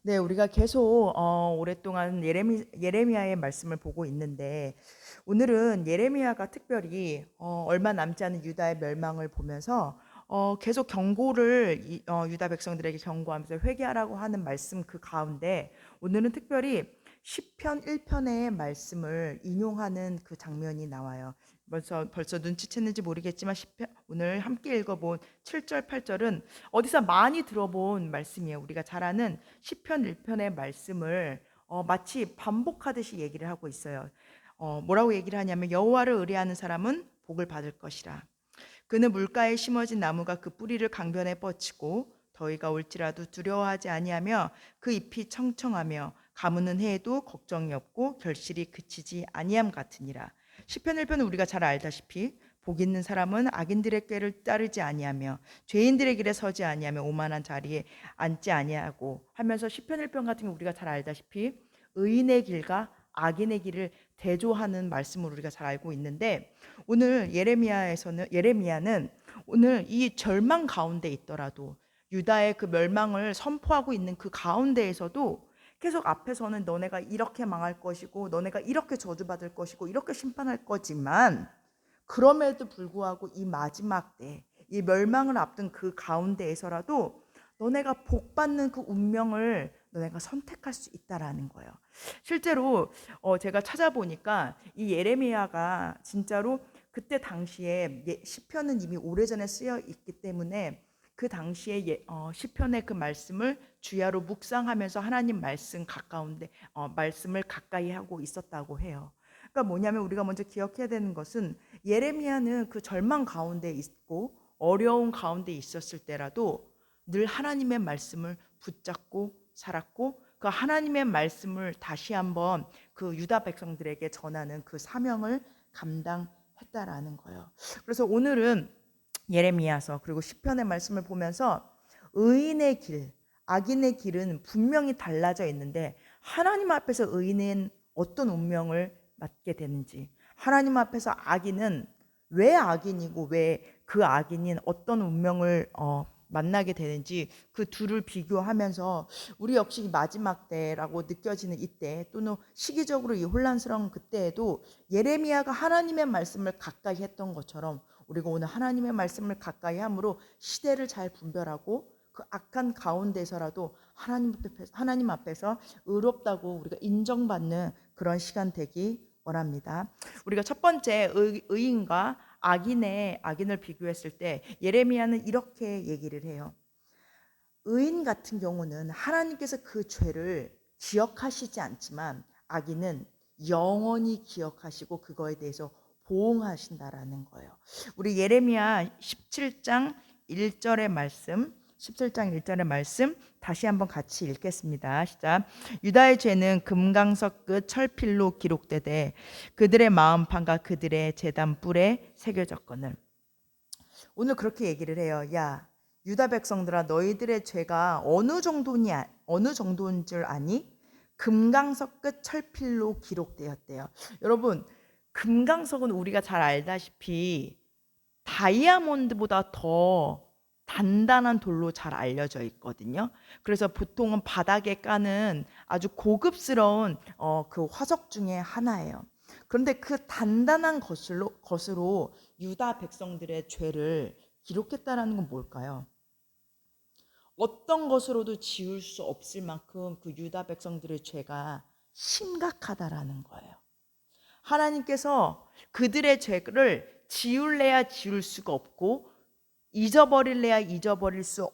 네, 우리가 계속 오랫동안 예레미야의 말씀을 보고 있는데 오늘은 예레미야가 특별히 얼마 남지 않은 유다의 멸망을 보면서 계속 경고를 유다 백성들에게 경고하면서 회개하라고 하는 말씀 그 가운데 오늘은 특별히 시편 1편의 말씀을 인용하는 그 장면이 나와요. 벌써 눈치챘는지 모르겠지만 시편 오늘 함께 읽어본 7절 8절은 어디서 많이 들어본 말씀이에요. 우리가 잘 아는 시편 1편의 말씀을 마치 반복하듯이 얘기를 하고 있어요. 뭐라고 얘기를 하냐면 여호와를 의뢰하는 사람은 복을 받을 것이라. 그는 물가에 심어진 나무가 그 뿌리를 강변에 뻗치고 더위가 올지라도 두려워하지 아니하며 그 잎이 청청하며 가무는 해에도 걱정이 없고 결실이 그치지 아니함 같으니라. 시편 1편은 우리가 잘 알다시피 복 있는 사람은 악인들의 꾀를 따르지 아니하며 죄인들의 길에 서지 아니하며 오만한 자리에 앉지 아니하고 하면서 시편 1편 같은 경 우리가 잘 알다시피 의인의 길과 악인의 길을 대조하는 말씀을 우리가 잘 알고 있는데 오늘 예레미야는 오늘 이 절망 가운데 있더라도 유다의 그 멸망을 선포하고 있는 그 가운데에서도 계속 앞에서는 너네가 이렇게 망할 것이고 너네가 이렇게 저주받을 것이고 이렇게 심판할 거지만 그럼에도 불구하고 이 마지막 때 이 멸망을 앞둔 그 가운데에서라도 너네가 복받는 그 운명을 너네가 선택할 수 있다라는 거예요. 실제로 제가 찾아보니까 이 예레미야가 진짜로 그때 당시에 시편은 이미 오래전에 쓰여 있기 때문에 그 당시에 시편의 그 말씀을 주야로 묵상하면서 하나님 말씀 가까운데 말씀을 가까이 하고 있었다고 해요. 그러니까 뭐냐면 우리가 먼저 기억해야 되는 것은 예레미야는 그 절망 가운데 있고 어려운 가운데 있었을 때라도 늘 하나님의 말씀을 붙잡고 살았고 그 하나님의 말씀을 다시 한번 그 유다 백성들에게 전하는 그 사명을 감당했다라는 거예요. 그래서 오늘은 예레미야서 그리고 시편의 말씀을 보면서 의인의 길, 악인의 길은 분명히 달라져 있는데 하나님 앞에서 의인은 어떤 운명을 맞게 되는지, 하나님 앞에서 악인은 왜 악인이고 왜 그 악인인 어떤 운명을 만나게 되는지 그 둘을 비교하면서 우리 역시 마지막 때라고 느껴지는 이때 또는 시기적으로 이 혼란스러운 그때에도 예레미야가 하나님의 말씀을 가까이 했던 것처럼 우리가 오늘 하나님의 말씀을 가까이 함으로 시대를 잘 분별하고 그 악한 가운데서라도 하나님 앞에서 의롭다고 우리가 인정받는 그런 시간 되기 원합니다. 우리가 첫 번째 의인과 악인을 비교했을 때 예레미야는 이렇게 얘기를 해요. 의인 같은 경우는 하나님께서 그 죄를 기억하시지 않지만 악인은 영원히 기억하시고 그거에 대해서 보응하신다라는 거예요. 우리 예레미야 17장 1절의 말씀 17장 1절의 말씀 다시 한번 같이 읽겠습니다. 시작. 유다의 죄는 금강석 끝 철필로 기록되되 그들의 마음판과 그들의 제단 뿔에 새겨졌거늘. 오늘 그렇게 얘기를 해요. 야, 유다 백성들아, 너희들의 죄가 어느 정도인 줄 아니? 금강석 끝 철필로 기록되었대요. 여러분, 금강석은 우리가 잘 알다시피 다이아몬드보다 더 단단한 돌로 잘 알려져 있거든요. 그래서 보통은 바닥에 까는 아주 고급스러운 그 화석 중에 하나예요. 그런데 그 단단한 것으로 유다 백성들의 죄를 기록했다라는 건 뭘까요? 어떤 것으로도 지울 수 없을 만큼 그 유다 백성들의 죄가 심각하다라는 거예요. 하나님께서 그들의 죄를 지울래야 지울 수가 없고 잊어버릴래야 잊어버릴 수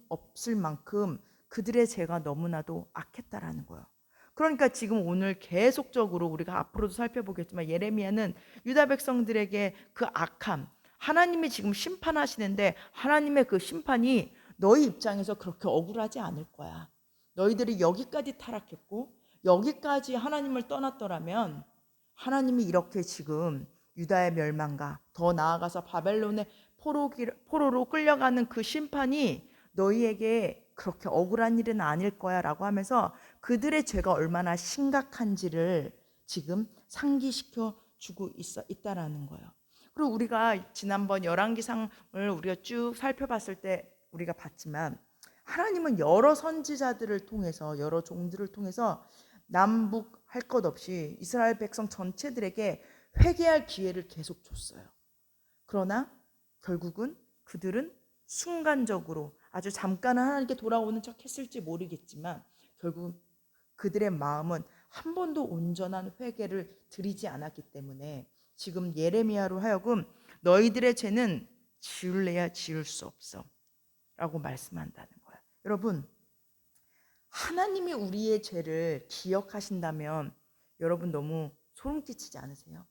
없을 만큼 그들의 죄가 너무나도 악했다라는 거예요. 그러니까 지금 오늘 계속적으로 우리가 앞으로도 살펴보겠지만 예레미야는 유다 백성들에게 그 악함, 하나님이 지금 심판하시는데 하나님의 그 심판이 너희 입장에서 그렇게 억울하지 않을 거야. 너희들이 여기까지 타락했고 여기까지 하나님을 떠났더라면 하나님이 이렇게 지금 유다의 멸망과 더 나아가서 바벨론의 포로로 끌려가는 그 심판이 너희에게 그렇게 억울한 일은 아닐 거야 라고 하면서 그들의 죄가 얼마나 심각한지를 지금 상기시켜 주고 있다라는 거예요. 그리고 우리가 지난번 열왕기상을 우리가 쭉 살펴봤을 때 우리가 봤지만 하나님은 여러 선지자들을 통해서, 여러 종들을 통해서 남북 할 것 없이 이스라엘 백성 전체들에게 회개할 기회를 계속 줬어요. 그러나 결국은 그들은 순간적으로 아주 잠깐은 하나님께 돌아오는 척 했을지 모르겠지만 결국 그들의 마음은 한 번도 온전한 회개를 드리지 않았기 때문에 지금 예레미야로 하여금 너희들의 죄는 지울래야 지울 수 없어 라고 말씀한다는 거예요. 여러분, 하나님이 우리의 죄를 기억하신다면 여러분 너무 소름 끼치지 않으세요?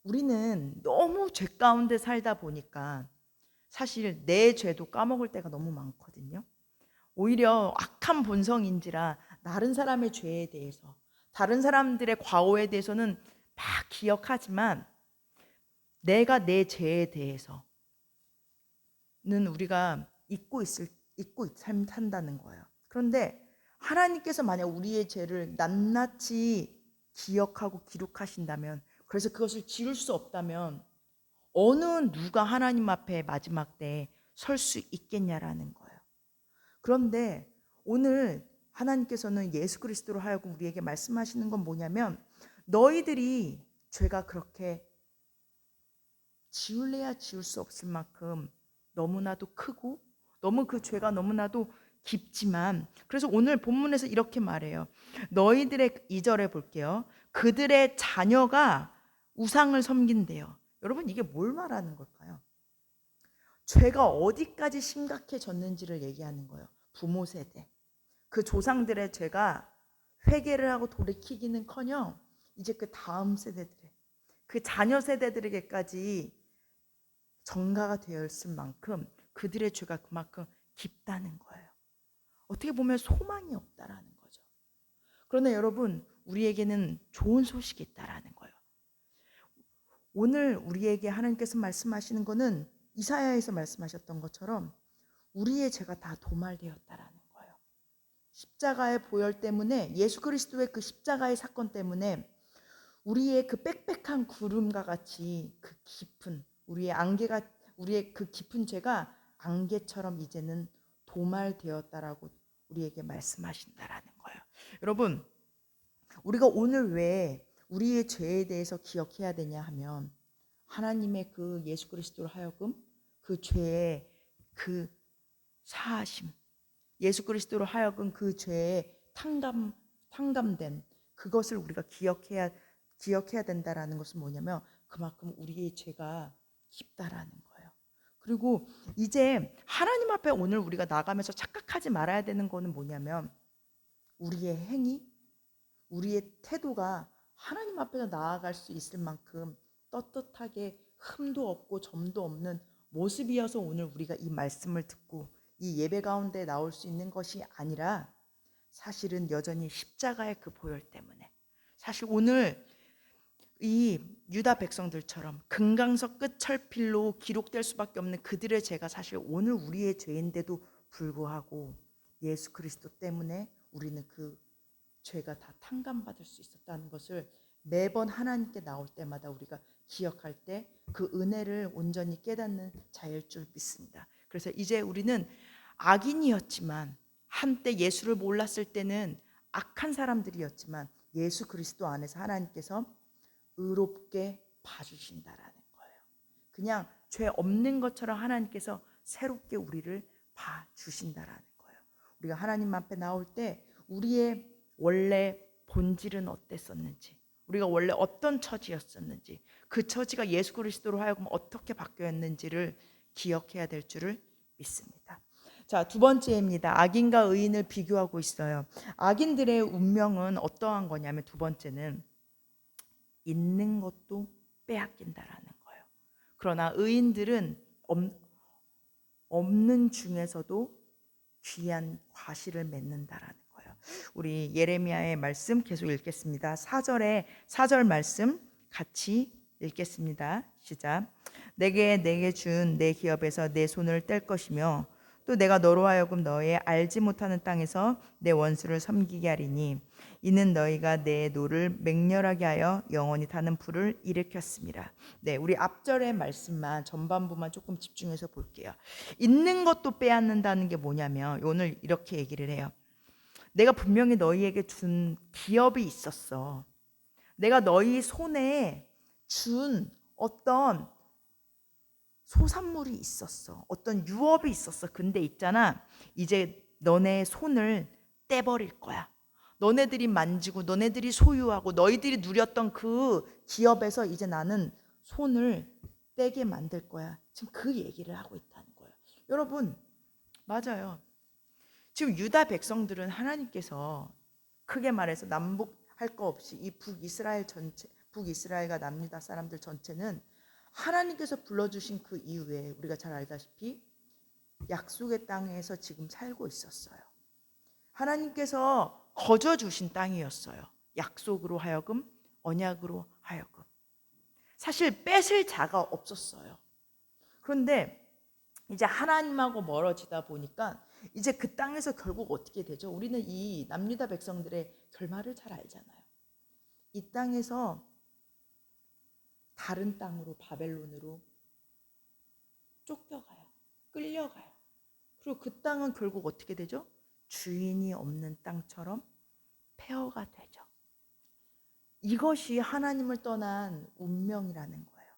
우리는 너무 죄 가운데 살다 보니까 사실 내 죄도 까먹을 때가 너무 많거든요. 오히려 악한 본성인지라 다른 사람의 죄에 대해서, 다른 사람들의 과오에 대해서는 막 기억하지만 내가 내 죄에 대해서는 우리가 잊고 산다는 거예요. 그런데 하나님께서 만약 우리의 죄를 낱낱이 기억하고 기록하신다면, 그래서 그것을 지울 수 없다면 어느 누가 하나님 앞에 마지막 때에 설 수 있겠냐라는 거예요. 그런데 오늘 하나님께서는 예수 그리스도로 하여금 우리에게 말씀하시는 건 뭐냐면, 너희들이 죄가 그렇게 지울래야 지울 수 없을 만큼 너무나도 크고 너무 그 죄가 너무나도 깊지만, 그래서 오늘 본문에서 이렇게 말해요. 너희들의 2절에 볼게요. 그들의 자녀가 우상을 섬긴대요. 여러분, 이게 뭘 말하는 걸까요? 죄가 어디까지 심각해졌는지를 얘기하는 거예요. 부모 세대, 그 조상들의 죄가 회개를 하고 돌이키기는커녕 이제 그 다음 세대들의, 그 자녀 세대들에게까지 전가가 되어 있을 만큼 그들의 죄가 그만큼 깊다는 거예요. 어떻게 보면 소망이 없다라는 거죠. 그러나 여러분, 우리에게는 좋은 소식이 있다라는 거예요. 오늘 우리에게 하나님께서 말씀하시는 것은 이사야에서 말씀하셨던 것처럼 우리의 죄가 다 도말되었다라는 거예요. 십자가의 보혈 때문에, 예수 그리스도의 그 십자가의 사건 때문에 우리의 그 빽빽한 구름과 같이 그 깊은 우리의 그 깊은 죄가 안개처럼 이제는 도말되었다라고 우리에게 말씀하신다라는 거예요. 여러분, 우리가 오늘 왜 우리의 죄에 대해서 기억해야 되냐 하면, 하나님의 그 예수 그리스도로 하여금 그 죄의 그 사하심, 예수 그리스도로 하여금 그 죄에 탕감된 그것을 우리가 기억해야 된다라는 것은 뭐냐면, 그만큼 우리의 죄가 깊다라는 거예요. 그리고 이제 하나님 앞에 오늘 우리가 나가면서 착각하지 말아야 되는 거는 뭐냐면, 우리의 행위, 우리의 태도가 하나님 앞에서 나아갈 수 있을 만큼 떳떳하게 흠도 없고 점도 없는 모습이어서 오늘 우리가 이 말씀을 듣고 이 예배 가운데 나올 수 있는 것이 아니라, 사실은 여전히 십자가의 그 보혈 때문에, 사실 오늘 이 유다 백성들처럼 금강석 끝철필로 기록될 수밖에 없는 그들의 죄가 사실 오늘 우리의 죄인데도 불구하고 예수 그리스도 때문에 우리는 그 죄가 다 탕감받을 수 있었다는 것을 매번 하나님께 나올 때마다 우리가 기억할 때 그 은혜를 온전히 깨닫는 자일 줄 믿습니다. 그래서 이제 우리는 악인이었지만, 한때 예수를 몰랐을 때는 악한 사람들이었지만, 예수 그리스도 안에서 하나님께서 의롭게 봐주신다라는 거예요. 그냥 죄 없는 것처럼 하나님께서 새롭게 우리를 봐주신다라는 거예요. 우리가 하나님 앞에 나올 때 우리의 원래 본질은 어땠었는지, 우리가 원래 어떤 처지였었는지, 그 처지가 예수 그리스도로 하여금 어떻게 바뀌었는지를 기억해야 될 줄을 믿습니다. 자, 두 번째입니다. 악인과 의인을 비교하고 있어요. 악인들의 운명은 어떠한 거냐면, 두 번째는 있는 것도 빼앗긴다라는 거예요. 그러나 의인들은 없는 중에서도 귀한 과실을 맺는다라는 거예요. 우리 예레미야의 말씀 계속 읽겠습니다. 4절 말씀 같이 읽겠습니다. 시작. 내게 준 내 기업에서 내 손을 뗄 것이며 또 내가 너로 하여금 너의 알지 못하는 땅에서 내 원수를 섬기게 하리니 이는 너희가 내 노를 맹렬하게 하여 영원히 타는 불을 일으켰습니다. 네, 우리 앞절의 말씀만 전반부만 조금 집중해서 볼게요. 있는 것도 빼앗는다는 게 뭐냐면 오늘 이렇게 얘기를 해요. 내가 분명히 너희에게 준 기업이 있었어. 내가 너희 손에 준 어떤 소산물이 있었어. 어떤 유업이 있었어. 근데 있잖아. 이제 너네 손을 떼버릴 거야. 너네들이 만지고 너네들이 소유하고 너희들이 누렸던 그 기업에서 이제 나는 손을 떼게 만들 거야. 지금 그 얘기를 하고 있다는 거예요. 여러분, 맞아요. 지금 유다 백성들은 하나님께서 크게 말해서 남북할 거 없이 이 북이스라엘 전체, 북이스라엘과 남유다 사람들 전체는 하나님께서 불러주신 그 이후에 우리가 잘 알다시피 약속의 땅에서 지금 살고 있었어요. 하나님께서 거저 주신 땅이었어요. 약속으로 하여금, 언약으로 하여금. 사실 뺏을 자가 없었어요. 그런데 이제 하나님하고 멀어지다 보니까 이제 그 땅에서 결국 어떻게 되죠? 우리는 이 남유다 백성들의 결말을 잘 알잖아요. 이 땅에서 다른 땅으로 바벨론으로 쫓겨가요. 끌려가요. 그리고 그 땅은 결국 어떻게 되죠? 주인이 없는 땅처럼 폐허가 되죠. 이것이 하나님을 떠난 운명이라는 거예요.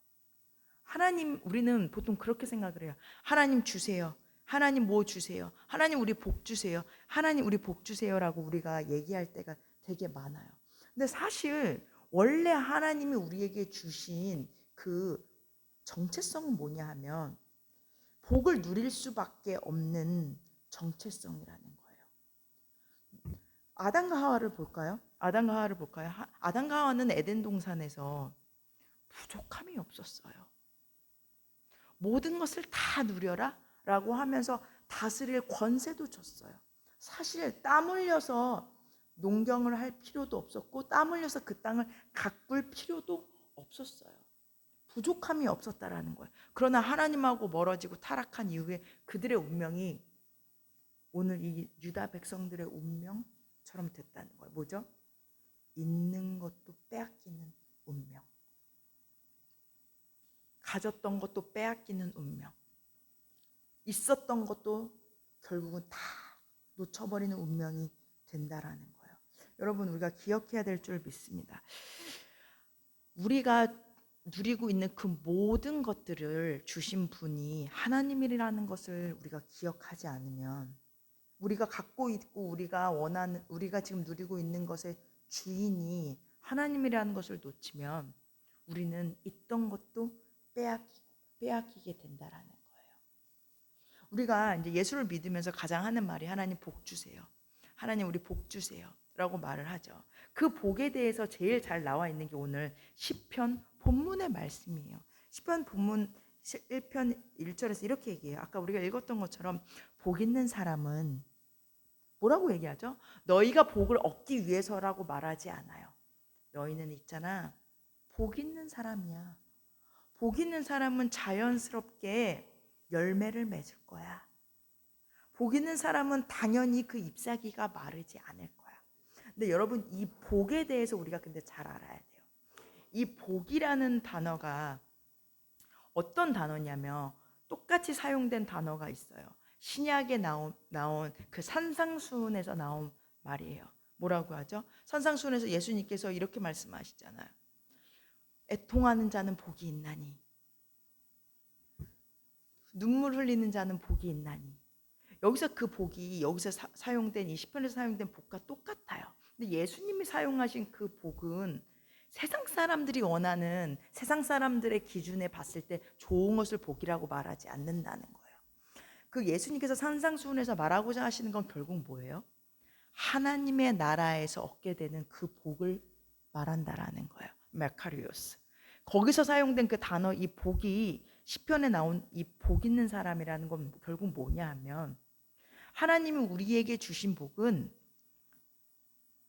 하나님, 우리는 보통 그렇게 생각을 해요. 하나님 주세요. 하나님 뭐 주세요. 하나님 우리 복 주세요. 하나님 우리 복 주세요라고 우리가 얘기할 때가 되게 많아요. 근데 사실 원래 하나님이 우리에게 주신 그 정체성은 뭐냐 하면 복을 누릴 수밖에 없는 정체성이라는 거예요. 아담과 하와를 볼까요? 아담과 하와를 볼까요? 아담과 하와는 에덴 동산에서 부족함이 없었어요. 모든 것을 다 누려라 라고 하면서 다스릴 권세도 줬어요. 사실 땀 흘려서 농경을 할 필요도 없었고 땀 흘려서 그 땅을 가꿀 필요도 없었어요. 부족함이 없었다라는 거예요. 그러나 하나님하고 멀어지고 타락한 이후에 그들의 운명이 오늘 이 유다 백성들의 운명처럼 됐다는 거예요. 뭐죠? 있는 것도 빼앗기는 운명. 가졌던 것도 빼앗기는 운명. 있었던 것도 결국은 다 놓쳐버리는 운명이 된다라는 거예요. 여러분, 우리가 기억해야 될 줄 믿습니다. 우리가 누리고 있는 그 모든 것들을 주신 분이 하나님이라는 것을 우리가 기억하지 않으면, 우리가 갖고 있고 우리가 원하는, 우리가 지금 누리고 있는 것의 주인이 하나님이라는 것을 놓치면 우리는 있던 것도 빼앗기게 된다라는 거예요. 우리가 이제 예수를 믿으면서 가장 하는 말이 하나님 복 주세요. 하나님 우리 복 주세요. 라고 말을 하죠. 그 복에 대해서 제일 잘 나와 있는 게 오늘 시편 본문의 말씀이에요. 시편 본문 1편 1절에서 이렇게 얘기해요. 아까 우리가 읽었던 것처럼 복 있는 사람은 뭐라고 얘기하죠? 너희가 복을 얻기 위해서라고 말하지 않아요. 너희는 있잖아. 복 있는 사람이야. 복 있는 사람은 자연스럽게 열매를 맺을 거야. 복 있는 사람은 당연히 그 잎사귀가 마르지 않을 거야. 근데 여러분 이 복에 대해서 우리가 근데 잘 알아야 돼요. 이 복이라는 단어가 어떤 단어냐면 똑같이 사용된 단어가 있어요. 신약에 나온 그 산상수훈에서 나온 말이에요. 뭐라고 하죠? 산상수훈에서 예수님께서 이렇게 말씀하시잖아요. 애통하는 자는 복이 있나니 눈물 흘리는 자는 복이 있나니. 여기서 그 복이 여기서 사용된 이 시편에서 사용된 복과 똑같아요. 근데 예수님이 사용하신 그 복은 세상 사람들이 원하는, 세상 사람들의 기준에 봤을 때 좋은 것을 복이라고 말하지 않는다는 거예요. 그 예수님께서 산상수훈에서 말하고자 하시는 건 결국 뭐예요? 하나님의 나라에서 얻게 되는 그 복을 말한다라는 거예요. 메카리오스. 거기서 사용된 그 단어 이 복이 시편에 나온 이 복 있는 사람이라는 건 결국 뭐냐 하면 하나님이 우리에게 주신 복은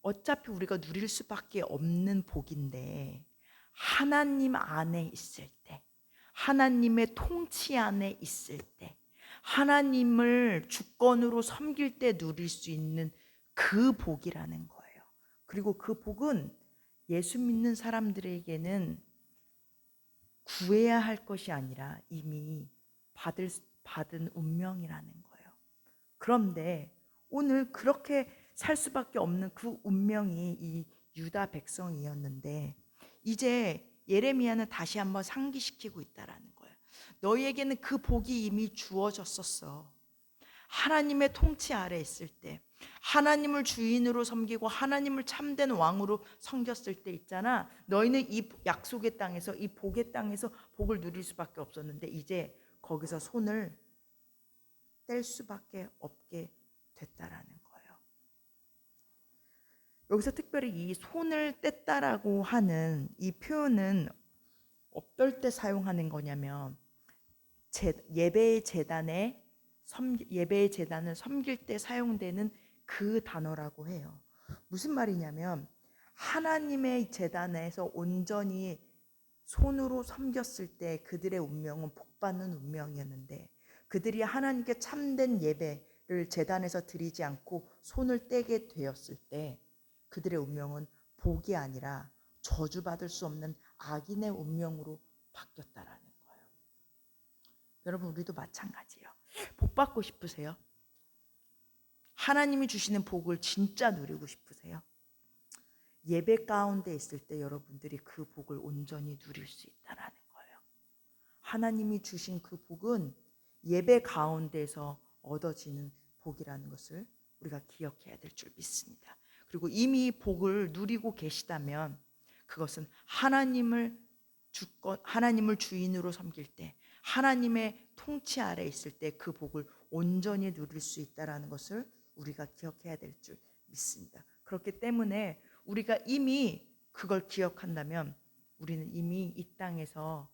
어차피 우리가 누릴 수밖에 없는 복인데 하나님 안에 있을 때, 하나님의 통치 안에 있을 때, 하나님을 주권으로 섬길 때 누릴 수 있는 그 복이라는 거예요. 그리고 그 복은 예수 믿는 사람들에게는 구해야 할 것이 아니라 이미 받은 운명이라는 거예요. 그런데 오늘 그렇게 살 수밖에 없는 그 운명이 이 유다 백성이었는데 이제 예레미야는 다시 한번 상기시키고 있다라는 거예요. 너희에게는 그 복이 이미 주어졌었어. 하나님의 통치 아래 있을 때, 하나님을 주인으로 섬기고 하나님을 참된 왕으로 섬겼을 때 있잖아. 너희는 이 약속의 땅에서, 이 복의 땅에서 복을 누릴 수밖에 없었는데 이제 거기서 손을 뗄 수밖에 없게 됐다라는 거예요. 여기서 특별히 이 손을 뗐다라고 하는 이 표현은 어떨 때 사용하는 거냐면 예배의 재단을 섬길 때 사용되는 그 단어라고 해요. 무슨 말이냐면 하나님의 재단에서 온전히 손으로 섬겼을 때 그들의 운명은 복받는 운명이었는데 그들이 하나님께 참된 예배를 재단에서 드리지 않고 손을 떼게 되었을 때 그들의 운명은 복이 아니라 저주받을 수 없는 악인의 운명으로 바뀌었다라는 거예요. 여러분 우리도 마찬가지예요. 복 받고 싶으세요? 하나님이 주시는 복을 진짜 누리고 싶으세요? 예배 가운데 있을 때 여러분들이 그 복을 온전히 누릴 수 있다라는 거예요. 하나님이 주신 그 복은 예배 가운데서 얻어지는 복이라는 것을 우리가 기억해야 될 줄 믿습니다. 그리고 이미 복을 누리고 계시다면 그것은 하나님을 주인으로 섬길 때 하나님의 통치 아래 있을 때 그 복을 온전히 누릴 수 있다라는 것을 우리가 기억해야 될 줄 믿습니다. 그렇기 때문에 우리가 이미 그걸 기억한다면 우리는 이미 이 땅에서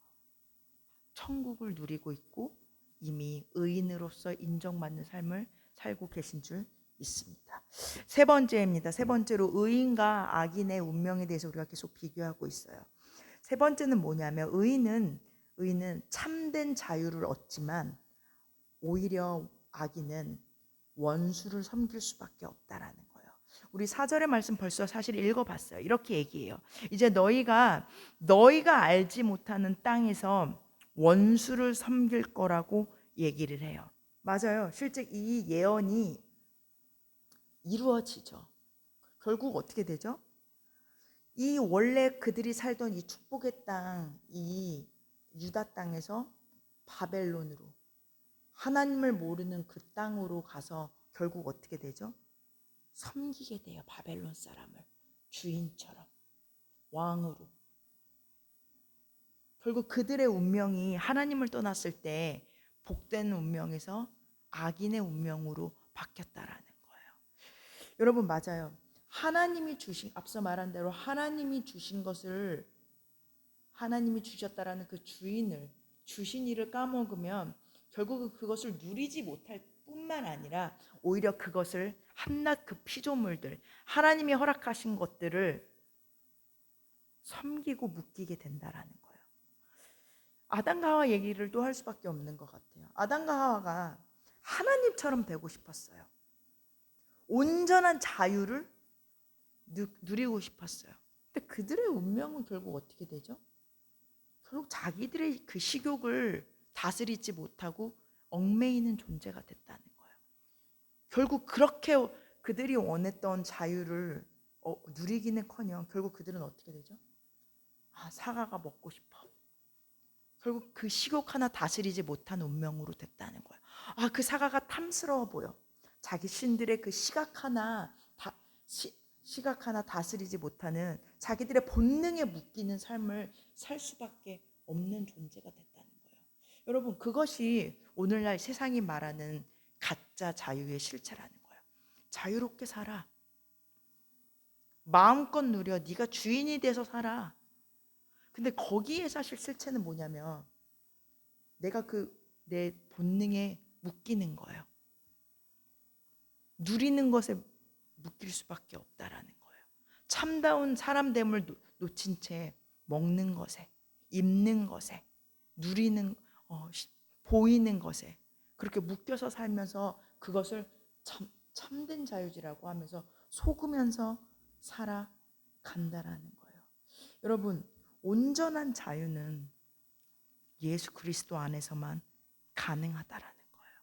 천국을 누리고 있고 이미 의인으로서 인정받는 삶을 살고 계신 줄 믿습니다. 세 번째입니다. 세 번째로 의인과 악인의 운명에 대해서 우리가 계속 비교하고 있어요. 세 번째는 뭐냐면 의인은 참된 자유를 얻지만 오히려 악인은 원수를 섬길 수밖에 없다라는 거예요. 우리 4절의 말씀 벌써 사실 읽어봤어요. 이렇게 얘기해요. 이제 너희가 알지 못하는 땅에서 원수를 섬길 거라고 얘기를 해요. 맞아요. 실제 이 예언이 이루어지죠. 결국 어떻게 되죠? 이 원래 그들이 살던 이 축복의 땅, 이 유다 땅에서 바벨론으로 하나님을 모르는 그 땅으로 가서 결국 어떻게 되죠? 섬기게 돼요. 바벨론 사람을 주인처럼 왕으로. 결국 그들의 운명이 하나님을 떠났을 때 복된 운명에서 악인의 운명으로 바뀌었다라는 거예요. 여러분 맞아요. 하나님이 주신 앞서 말한 대로 하나님이 주신 것을 하나님이 주셨다라는 그 주신 일을 까먹으면 결국은 그것을 누리지 못할 뿐만 아니라 오히려 그것을 한낱 그 피조물들 하나님이 허락하신 것들을 섬기고 묶이게 된다라는 거예요. 아담과 하와 얘기를 또 할 수밖에 없는 것 같아요. 아담과 하와가 하나님처럼 되고 싶었어요. 온전한 자유를 누리고 싶었어요. 근데 그들의 운명은 결국 어떻게 되죠? 결국 자기들의 그 식욕을 다스리지 못하고 얽매이는 존재가 됐다는 거예요. 결국 그렇게 그들이 원했던 자유를 누리기는커녕 결국 그들은 어떻게 되죠? 사과가 먹고 싶어. 결국 그 식욕 하나 다스리지 못한 운명으로 됐다는 거예요. 그 사과가 탐스러워 보여. 자기 신들의 그 시각 하나 다스리지 못하는 자기들의 본능에 묶이는 삶을 살 수밖에 없는 존재가 됐다는 거예요. 여러분 그것이 오늘날 세상이 말하는 가짜 자유의 실체라는 거예요. 자유롭게 살아. 마음껏 누려. 네가 주인이 돼서 살아. 근데 거기에 사실 실체는 뭐냐면 내가 내 본능에 묶이는 거예요. 누리는 것에 묶일 수밖에 없다라는 거예요. 참다운 사람됨을 놓친 채 먹는 것에, 입는 것에, 누리는 보이는 것에 그렇게 묶여서 살면서 그것을 참된 자유지라고 하면서 속으면서 살아간다라는 거예요. 여러분, 온전한 자유는 예수 그리스도 안에서만 가능하다라는 거예요.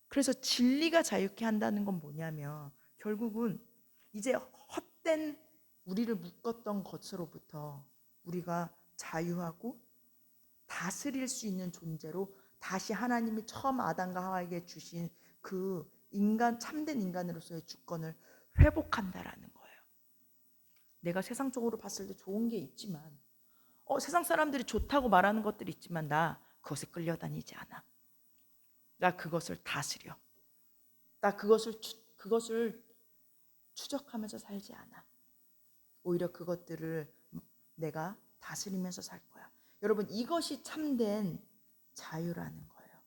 그래서 진리가 자유케 한다는 건 뭐냐면 결국은 이제 헛된 우리를 묶었던 것으로부터 우리가 자유하고 다스릴 수 있는 존재로 다시 하나님이 처음 아담과 하와에게 주신 그 인간, 참된 인간으로서의 주권을 회복한다라는 거예요. 내가 세상적으로 봤을 때 좋은 게 있지만 세상 사람들이 좋다고 말하는 것들이 있지만 나 그것에 끌려다니지 않아. 나 그것을 다스려. 나 그것을 추적하면서 살지 않아. 오히려 그것들을 내가 다스리면서 살 거야. 여러분, 이것이 참된 자유라는 거예요.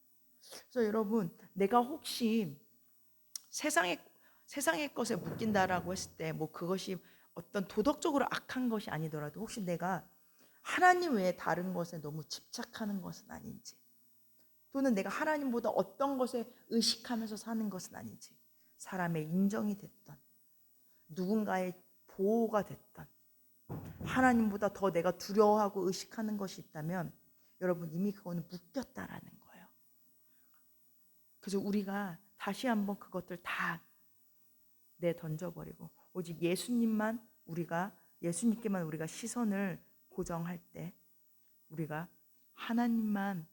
그래서 여러분, 내가 혹시 세상의 것에 묶인다라고 했을 때 뭐 그것이 어떤 도덕적으로 악한 것이 아니더라도 혹시 내가 하나님 외에 다른 것에 너무 집착하는 것은 아닌지, 또는 내가 하나님보다 어떤 것에 의식하면서 사는 것은 아닌지, 사람의 인정이 됐던, 누군가의 보호가 됐던, 하나님보다 더 내가 두려워하고 의식하는 것이 있다면 여러분 이미 그거는 묶였다라는 거예요. 그래서 우리가 다시 한번 그것들 다 내던져버리고 오직 예수님께만 우리가 시선을 고정할 때, 우리가 하나님만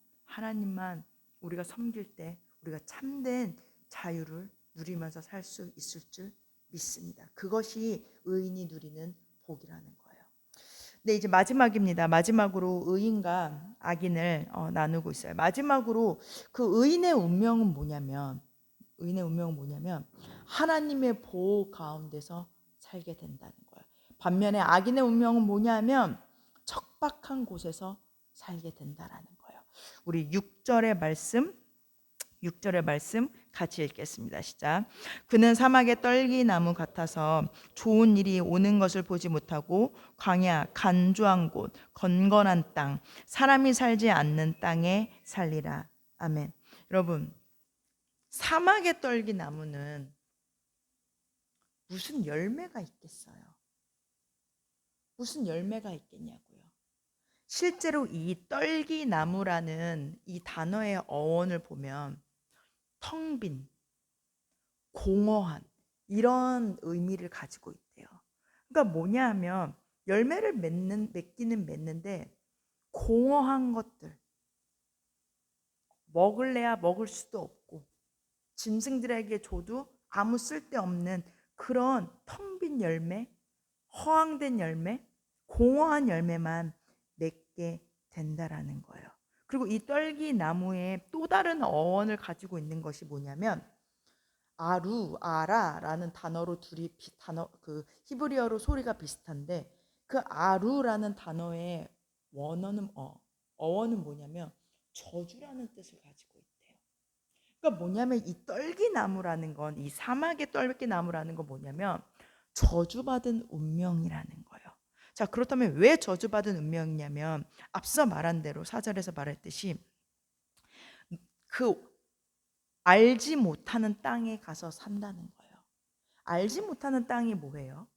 우리가 섬길 때 우리가 참된 자유를 누리면서 살 수 있을 줄 믿습니다. 그것이 의인이 누리는 복이라는 거예요. 네, 이제 마지막입니다. 마지막으로 의인과 악인을 나누고 있어요. 마지막으로 그 의인의 운명은 뭐냐면 하나님의 보호 가운데서 살게 된다는 거예요. 반면에 악인의 운명은 뭐냐면 척박한 곳에서 살게 된다라는 거예요. 우리 6절의 말씀 같이 읽겠습니다. 시작. 그는 사막의 떨기나무 같아서 좋은 일이 오는 것을 보지 못하고 광야, 간조한 곳, 건건한 땅, 사람이 살지 않는 땅에 살리라. 아멘. 여러분, 사막의 떨기나무는 무슨 열매가 있겠어요? 무슨 열매가 있겠냐고요. 실제로 이 떨기나무라는 이 단어의 어원을 보면 텅 빈, 공허한 이런 의미를 가지고 있대요. 그러니까 뭐냐 하면 열매를 맺기는 맺는데 공허한 것들, 먹을래야 먹을 수도 없고 짐승들에게 줘도 아무 쓸데없는 그런 텅 빈 열매, 허황된 열매, 공허한 열매만 맺게 된다라는 거예요. 그리고 이 떨기나무의 또 다른 어원을 가지고 있는 것이 뭐냐면 아라라는 단어로 그 히브리어로 소리가 비슷한데 그 아루라는 단어의 어원은 뭐냐면 저주라는 뜻을 가지고 있대요. 그러니까 뭐냐면 이 떨기나무라는 건, 이 사막의 떨기나무라는 건 뭐냐면 저주받은 운명이라는 거예요. 자, 그렇다면 왜 저주받은 운명이냐면 앞서 말한 대로 4절에서 말했듯이 그 알지 못하는 땅에 가서 산다는 거예요. 알지 못하는 땅이 뭐예요?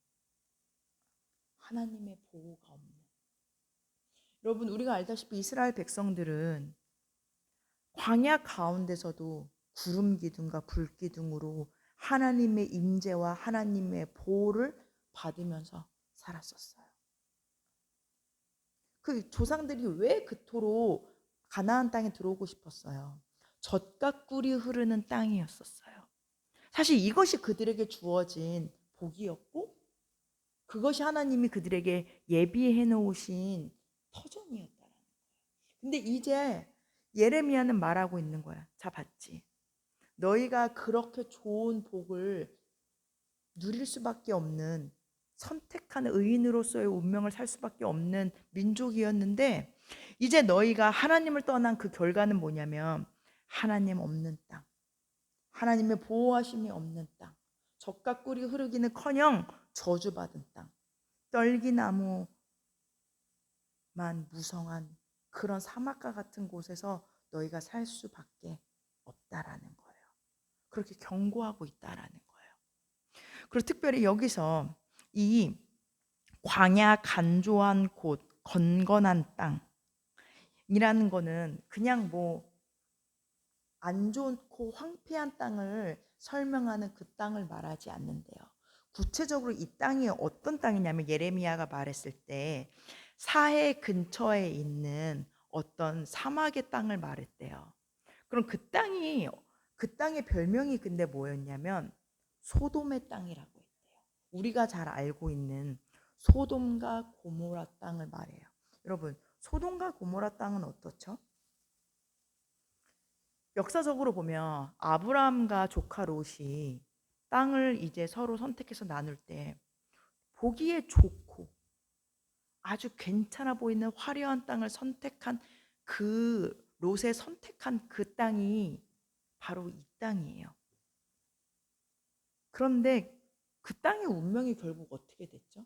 하나님의 보호가 없는. 여러분, 우리가 알다시피 이스라엘 백성들은 광야 가운데서도 구름 기둥과 불 기둥으로 하나님의 임재와 하나님의 보호를 받으면서 살았었어요. 그 조상들이 왜 그토록 가나안 땅에 들어오고 싶었어요? 젖과 꿀이 흐르는 땅이었었어요. 사실 이것이 그들에게 주어진 복이었고 그것이 하나님이 그들에게 예비해 놓으신 터전이었다는 거예요. 근데 이제 예레미야는 말하고 있는 거야. 자, 봤지? 너희가 그렇게 좋은 복을 누릴 수밖에 없는, 선택한 의인으로서의 운명을 살 수밖에 없는 민족이었는데 이제 너희가 하나님을 떠난 그 결과는 뭐냐면 하나님 없는 땅, 하나님의 보호하심이 없는 땅, 젖과 꿀이 흐르기는커녕 저주받은 땅, 떨기나무만 무성한 그런 사막과 같은 곳에서 너희가 살 수밖에 있다라는 거예요. 그렇게 경고하고 있다라는 거예요. 그리고 특별히 여기서 이 광야 간조한 곳, 건건한 땅이라는 거는 그냥 뭐 안 좋고 황폐한 땅을 설명하는 그 땅을 말하지 않는데요. 구체적으로 이 땅이 어떤 땅이냐면 예레미야가 말했을 때 사해 근처에 있는 어떤 사막의 땅을 말했대요. 그럼 그 땅의 별명이 근데 뭐였냐면 소돔의 땅이라고 했대요. 우리가 잘 알고 있는 소돔과 고모라 땅을 말해요. 여러분, 소돔과 고모라 땅은 어떻죠? 역사적으로 보면 아브라함과 조카 롯이 땅을 이제 서로 선택해서 나눌 때 보기에 좋고 아주 괜찮아 보이는 화려한 땅을 선택한 그 롯의 선택한 그 땅이 바로 이 땅이에요. 그런데 그 땅의 운명이 결국 어떻게 됐죠?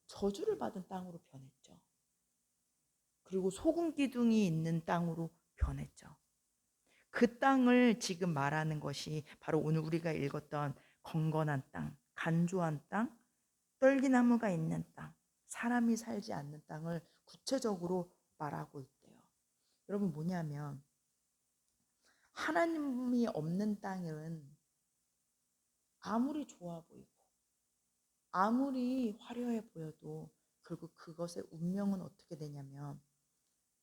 저주를 받은 땅으로 변했죠. 그리고 소금 기둥이 있는 땅으로 변했죠. 그 땅을 지금 말하는 것이 바로 오늘 우리가 읽었던 건건한 땅, 간조한 땅, 떨기나무가 있는 땅, 사람이 살지 않는 땅을 구체적으로 말하고 있대요. 여러분 뭐냐면 하나님이 없는 땅은 아무리 좋아 보이고 아무리 화려해 보여도 결국 그것의 운명은 어떻게 되냐면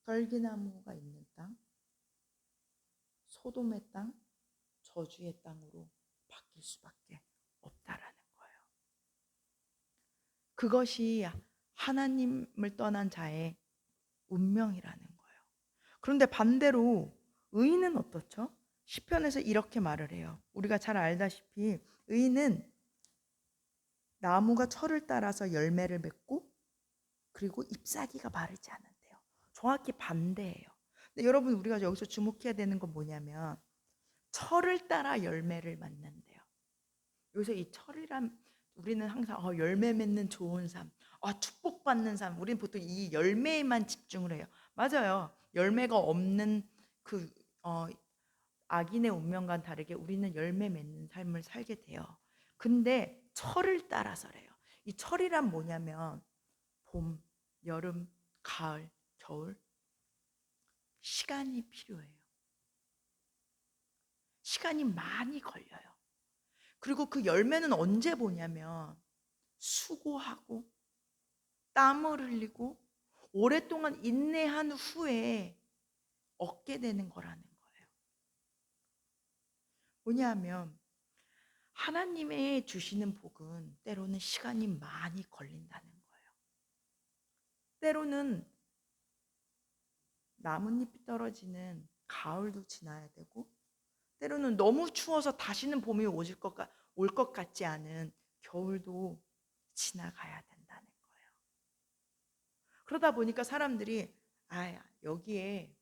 떨기나무가 있는 땅, 소돔의 땅, 저주의 땅으로 바뀔 수밖에 없다라는 거예요. 그것이 하나님을 떠난 자의 운명이라는 거예요. 그런데 반대로 의인은 어떻죠? 시편에서 이렇게 말을 해요. 우리가 잘 알다시피 의인은 나무가 철을 따라서 열매를 맺고 그리고 잎사귀가 마르지 않는데요. 정확히 반대예요. 근데 여러분 우리가 여기서 주목해야 되는 건 뭐냐면 철을 따라 열매를 맺는데요. 여기서 이 철이란 우리는 항상 열매 맺는 좋은 삶, 축복받는 삶. 우리는 보통 이 열매에만 집중을 해요. 맞아요. 열매가 없는 그 악인의 운명과는 다르게 우리는 열매 맺는 삶을 살게 돼요. 근데 철을 따라서래요. 이 철이란 뭐냐면 봄, 여름, 가을, 겨울 시간이 필요해요. 시간이 많이 걸려요. 그리고 그 열매는 언제 보냐면 수고하고 땀을 흘리고 오랫동안 인내한 후에 얻게 되는 거라는 거예요. 뭐냐면 하나님의 주시는 복은 때로는 시간이 많이 걸린다는 거예요. 때로는 나뭇잎이 떨어지는 가을도 지나야 되고 때로는 너무 추워서 다시는 봄이 올 것 같지 않은 겨울도 지나가야 된다는 거예요. 그러다 보니까 사람들이 여기에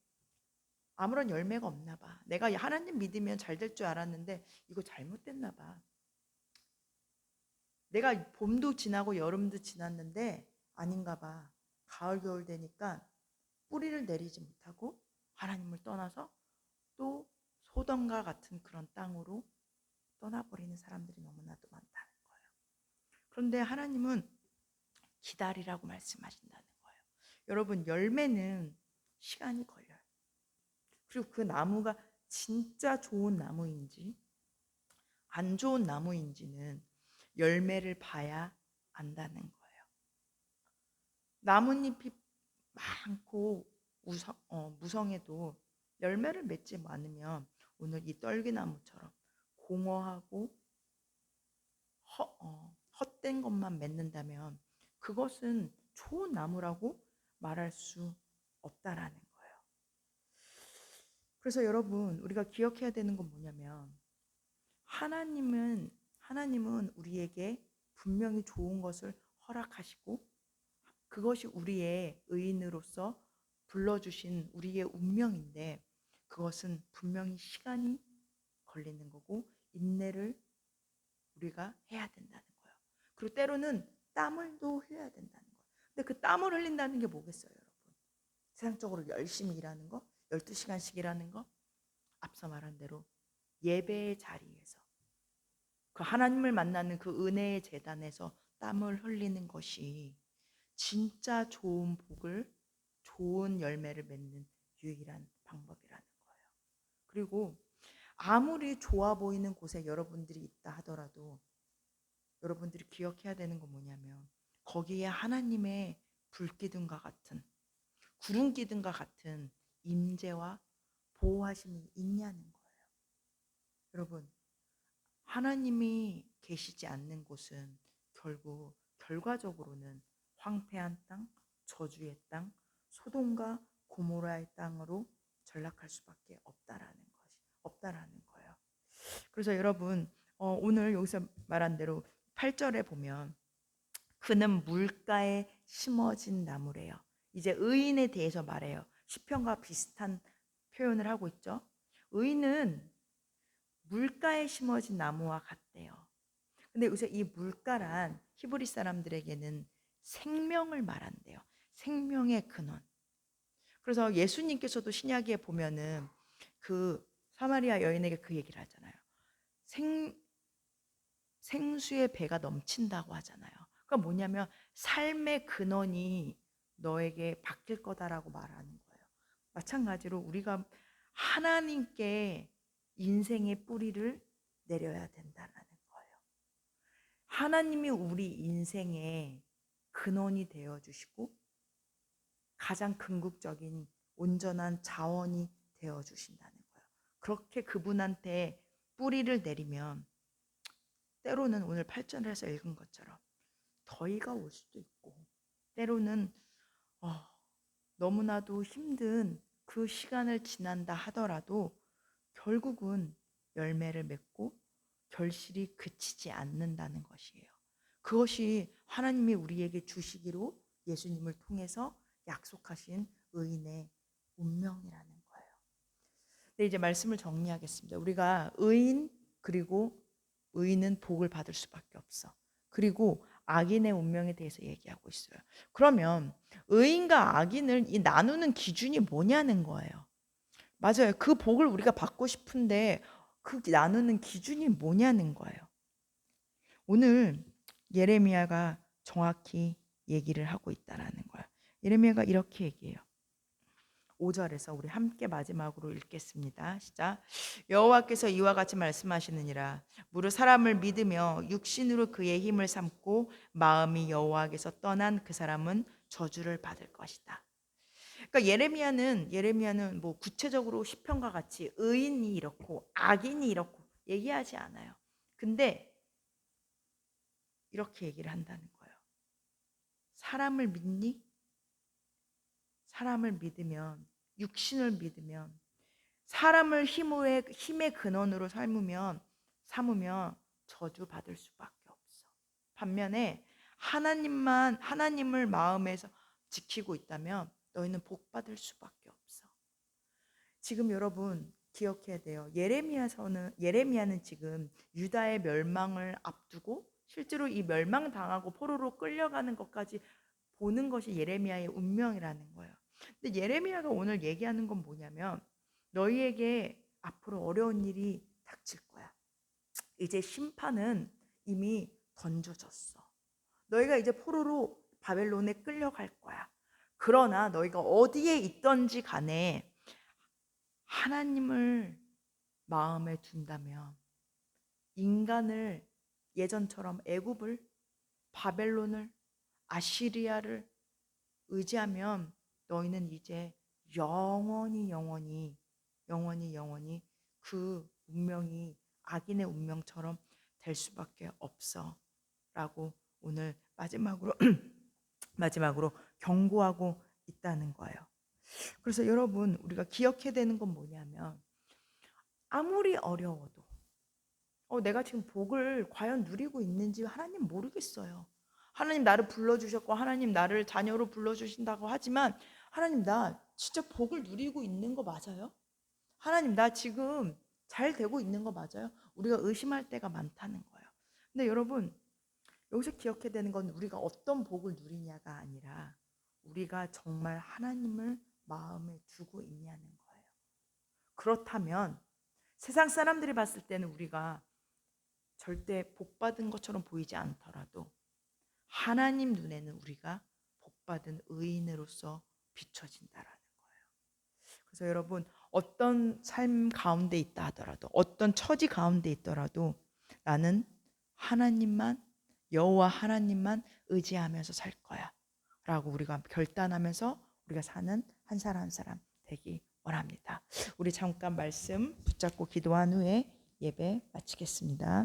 아무런 열매가 없나 봐. 내가 하나님 믿으면 잘 될 줄 알았는데 이거 잘못됐나 봐. 내가 봄도 지나고 여름도 지났는데 아닌가 봐. 가을 겨울 되니까 뿌리를 내리지 못하고 하나님을 떠나서 또 소돔과 같은 그런 땅으로 떠나버리는 사람들이 너무나도 많다는 거예요. 그런데 하나님은 기다리라고 말씀하신다는 거예요. 여러분 열매는 시간이 걸려요. 그리고 그 나무가 진짜 좋은 나무인지 안 좋은 나무인지는 열매를 봐야 안다는 거예요. 나뭇잎이 많고 무성해도 열매를 맺지 않으면 오늘 이 떨기나무처럼 공허하고 헛된 것만 맺는다면 그것은 좋은 나무라고 말할 수 없다라는 거예요. 그래서 여러분 우리가 기억해야 되는 건 뭐냐면 하나님은 우리에게 분명히 좋은 것을 허락하시고 그것이 우리의 의인으로서 불러주신 우리의 운명인데 그것은 분명히 시간이 걸리는 거고 인내를 우리가 해야 된다는 거예요. 그리고 때로는 땀을도 흘려야 된다는 거예요. 근데 그 땀을 흘린다는 게 뭐겠어요, 여러분? 세상적으로 열심히 일하는 거? 12시간씩 일하는 거? 앞서 말한 대로 예배의 자리에서 그 하나님을 만나는 그 은혜의 제단에서 땀을 흘리는 것이 진짜 좋은 복을, 좋은 열매를 맺는 유일한 방법이라는 거예요. 그리고 아무리 좋아 보이는 곳에 여러분들이 있다 하더라도 여러분들이 기억해야 되는 건 뭐냐면 거기에 하나님의 불기둥과 같은, 구름 기둥과 같은 임재와 보호하심이 있냐는 거예요. 여러분, 하나님이 계시지 않는 곳은 결국 결과적으로는 황폐한 땅, 저주의 땅, 소돔과 고모라의 땅으로 전락할 수밖에 없다라는 거예요. 그래서 여러분, 오늘 여기서 말한 대로 8절에 보면 그는 물가에 심어진 나무래요. 이제 의인에 대해서 말해요. 시편과 비슷한 표현을 하고 있죠. 의인은 물가에 심어진 나무와 같대요. 근데 요새 이 물가란 히브리 사람들에게는 생명을 말한대요. 생명의 근원. 그래서 예수님께서도 신약에 보면은 그 사마리아 여인에게 그 얘기를 하잖아요. 생수의 배가 넘친다고 하잖아요. 그러니까 뭐냐면 삶의 근원이 너에게 바뀔 거다라고 말하는 거예요. 마찬가지로 우리가 하나님께 인생의 뿌리를 내려야 된다는 거예요. 하나님이 우리 인생의 근원이 되어 주시고 가장 궁극적인 온전한 자원이 되어 주신다는 거예요. 그렇게 그분한테 뿌리를 내리면 때로는 오늘 8절에서 읽은 것처럼 더위가 올 수도 있고 때로는 어, 너무나도 힘든 그 시간을 지난다 하더라도 결국은 열매를 맺고 결실이 그치지 않는다는 것이에요. 그것이 하나님이 우리에게 주시기로 예수님을 통해서 약속하신 의인의 운명이라는 거예요. 네, 이제 말씀을 정리하겠습니다. 우리가 의인 그리고 의인은 복을 받을 수밖에 없어. 그리고 악인의 운명에 대해서 얘기하고 있어요. 그러면 의인과 악인을 이 나누는 기준이 뭐냐는 거예요. 맞아요. 그 복을 우리가 받고 싶은데 그 나누는 기준이 뭐냐는 거예요. 오늘 예레미야가 정확히 얘기를 하고 있다라는 거예요. 예레미야가 이렇게 얘기해요. 5절에서 우리 함께 마지막으로 읽겠습니다. 시작. 여호와께서 이와 같이 말씀하시느니라. 무릇 사람을 믿으며 육신으로 그의 힘을 삼고 마음이 여호와께서 떠난 그 사람은 저주를 받을 것이다. 그러니까 예레미야는 뭐 구체적으로 시편과 같이 의인이 이렇고 악인이 이렇고 얘기하지 않아요. 근데 이렇게 얘기를 한다는 거예요. 사람을 믿니? 사람을 믿으면 육신을 믿으면 사람을 힘의 근원으로 삼으면 저주받을 수밖에 없어. 반면에 하나님을 마음에서 지키고 있다면 너희는 복받을 수밖에 없어. 지금 여러분 기억해야 돼요. 예레미야는 지금 유다의 멸망을 앞두고 실제로 이 멸망당하고 포로로 끌려가는 것까지 보는 것이 예레미야의 운명이라는 거예요. 근데 예레미야가 오늘 얘기하는 건 뭐냐면 너희에게 앞으로 어려운 일이 닥칠 거야. 이제 심판은 이미 던져졌어. 너희가 이제 포로로 바벨론에 끌려갈 거야. 그러나 너희가 어디에 있던지 간에 하나님을 마음에 둔다면 인간을 예전처럼 애굽을 바벨론을 아시리아를 의지하면 너희는 이제 영원히 그 운명이 악인의 운명처럼 될 수밖에 없어 라고 오늘 마지막으로 경고하고 있다는 거예요. 그래서 여러분 우리가 기억해야 되는 건 뭐냐면 아무리 어려워도 내가 지금 복을 과연 누리고 있는지 하나님 모르겠어요. 하나님 나를 불러주셨고 하나님 나를 자녀로 불러주신다고 하지만 하나님 나 진짜 복을 누리고 있는 거 맞아요? 하나님 나 지금 잘 되고 있는 거 맞아요? 우리가 의심할 때가 많다는 거예요. 근데 여러분 여기서 기억해야 되는 건 우리가 어떤 복을 누리냐가 아니라 우리가 정말 하나님을 마음에 두고 있냐는 거예요. 그렇다면 세상 사람들이 봤을 때는 우리가 절대 복받은 것처럼 보이지 않더라도 하나님 눈에는 우리가 복받은 의인으로서 비춰진다라는 거예요. 그래서 여러분, 어떤 삶 가운데 있다 하더라도, 어떤 처지 가운데 있더라도 나는 하나님만, 여호와 하나님만 의지하면서 살 거야 라고 우리가 결단하면서 우리가 사는 한 사람 한 사람 되기 원합니다. 우리 잠깐 말씀 붙잡고 기도한 후에 예배 마치겠습니다.